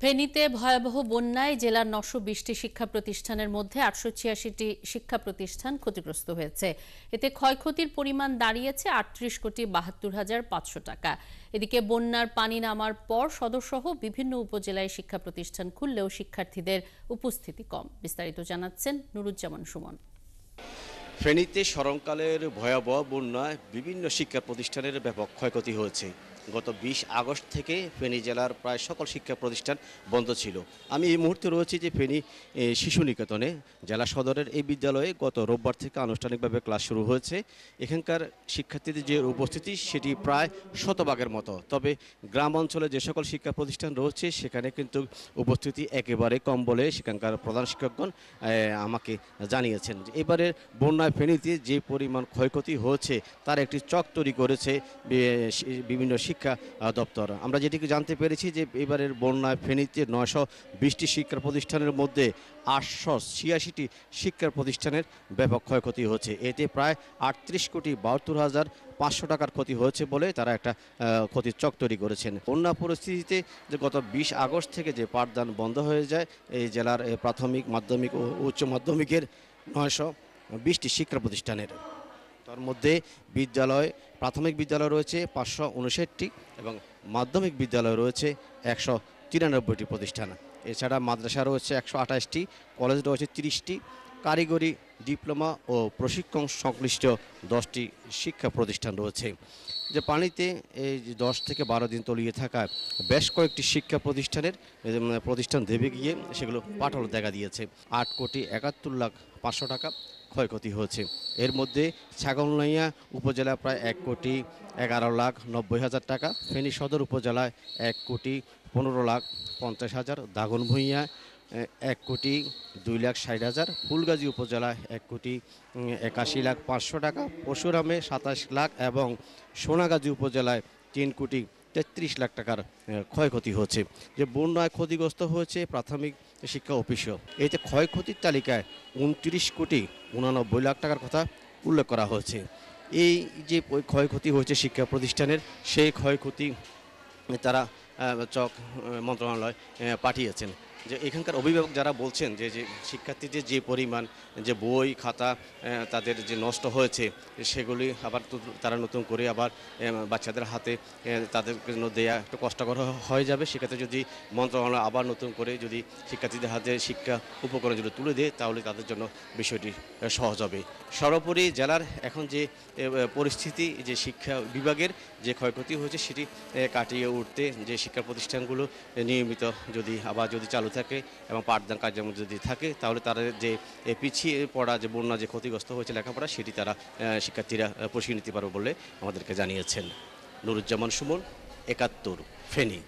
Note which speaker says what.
Speaker 1: ফেনীতে ভয়াবহ বন্যায় জেলার ৯২০টি শিক্ষা প্রতিষ্ঠানের মধ্যে ৮৮৬টি শিক্ষা প্রতিষ্ঠান ক্ষতিগ্রস্ত হয়েছে। এতে ক্ষয়ক্ষতির পরিমাণ দাঁড়িয়েছে ৩৮,৭২,৫০০ টাকা। এদিকে বন্যার পানি নামার পর সদরসহ বিভিন্ন উপজেলায় শিক্ষা প্রতিষ্ঠান খুললেও শিক্ষার্থীদের উপস্থিতি কম। বিস্তারিত জানাচ্ছেন নুরুজ্জামান সুমন।
Speaker 2: ফেনীতে স্মরণকালের ভয়াবহ বন্যায় বিভিন্ন শিক্ষা প্রতিষ্ঠানের ব্যাপক ক্ষয়ক্ষতি হয়েছে। গত ২০ আগস্ট থেকে ফেনী জেলার প্রায় সকল শিক্ষা প্রতিষ্ঠান বন্ধ ছিল। আমি এই মুহূর্তে রয়েছি যে ফেনী শিশু নিকেতনে, জেলা সদরের এই বিদ্যালয়ে গত রোববার থেকে আনুষ্ঠানিকভাবে ক্লাস শুরু হয়েছে। এখানকার শিক্ষার্থীদের যে উপস্থিতি সেটি প্রায় শতভাগের মতো। তবে গ্রাম অঞ্চলে যে সকল শিক্ষা প্রতিষ্ঠান রয়েছে সেখানে কিন্তু উপস্থিতি একেবারে কম বলে সেখানকার প্রধান শিক্ষকগণ আমাকে জানিয়েছেন। এবারের বন্যায় ফেনীতে যে পরিমাণ ক্ষয়ক্ষতি হয়েছে তার একটি চক তৈরি করেছে বিভিন্ন শিক্ষা দপ্তর। আমরা যেটিকে জানতে পেরেছি যে এবারের বন্যায় ফেনীতে ৯২০টি শিক্ষা প্রতিষ্ঠানের মধ্যে ৮৮৬টি শিক্ষা প্রতিষ্ঠানের ব্যাপক ক্ষয়ক্ষতি হয়েছে। এতে প্রায় ৩৮,৭২,৫০০ টাকার ক্ষতি হয়েছে বলে তারা একটা ক্ষতির চক তৈরি করেছেন। বন্যা পরিস্থিতিতে যে গত ২০ আগস্ট থেকে যে পাঠদান বন্ধ হয়ে যায় এই জেলার প্রাথমিক, মাধ্যমিক ও উচ্চ মাধ্যমিকের ৯২০টি শিক্ষা প্রতিষ্ঠানের, তার মধ্যে প্রাথমিক বিদ্যালয় রয়েছে ৫৫৯টি এবং মাধ্যমিক বিদ্যালয় রয়েছে ১৯৩টি প্রতিষ্ঠান। এছাড়া মাদ্রাসা রয়েছে ১২৮টি, কলেজ রয়েছে ৩০টি, কারিগরি, ডিপ্লোমা ও প্রশিক্ষণ সংশ্লিষ্ট 10টি শিক্ষা প্রতিষ্ঠান রয়েছে। যে পানিতে এই ১০ থেকে ১২ দিন তলিয়ে থাকা বেশ কয়েকটি শিক্ষা প্রতিষ্ঠান দেবে গিয়ে সেগুলো পাটল দেখা দিয়েছে। ৮,৭১,৫০০,০০০ টাকা ক্ষয়ক্ষতি হয়েছে। এর মধ্যে ছাগলনাইয়া উপজেলা প্রায় ১,১১,৯০,০০০ টাকা, ফেনী সদর উপজেলায় ১,১৫,৫০,০০০, দাগনভূঞা ১,২,৬০,০০০, ফুলগাজী উপজেলায় ১,৮১,৫০০,০০০ টাকা, পরশুরামে ২৭ লাখ এবং সোনাগাজী উপজেলায় ৩,৩৩,০০,০০০ টাকার ক্ষয়ক্ষতি হয়েছে। যে বন্যায় ক্ষতিগ্রস্ত হয়েছে প্রাথমিক শিক্ষা অফিসও। এতে ক্ষয়ক্ষতির তালিকায় ২৯,৮৯,০০,০০০ টাকার কথা উল্লেখ করা হয়েছে। এই যে ক্ষয়ক্ষতি হয়েছে শিক্ষা প্রতিষ্ঠানের, সেই ক্ষয়ক্ষতি তারা চক মন্ত্রণালয় পাঠিয়েছেন। যে এখানকার অভিভাবক যারা বলছেন যে শিক্ষার্থীদের যে পরিমাণ যে বই খাতা তাদের যে নষ্ট হয়েছে সেগুলি আবার তারা নতুন করে আবার বাচ্চাদের হাতে তাদের জন্য দেয়া একটু কষ্টকর হয়ে যাবে। সেক্ষেত্রে যদি মন্ত্রণালয় আবার নতুন করে যদি শিক্ষার্থীদের হাতে শিক্ষা উপকরণ যদি তুলে দেয় তাহলে তাদের জন্য বিষয়টি সহজ হবে। সর্বোপরি জেলার এখন যে পরিস্থিতি, যে শিক্ষা বিভাগের যে ক্ষয়ক্ষতি হয়েছে সেটি কাটিয়ে উঠতে যে শিক্ষা প্রতিষ্ঠানগুলো নিয়মিত যদি চালু থাকে এবং পাঠদান কার্যক্রম যদি থাকে তাহলে তারা যে পিছিয়ে পড়া যে বন্যা যে ক্ষতিগ্রস্ত হয়েছে লেখাপড়া সেটি তারা শিক্ষার্থীরা পুষিয়ে নিতে পারবে বলে আমাদেরকে জানিয়েছেন। নুরুজ্জামান সুমন, ৭১, ফেনী।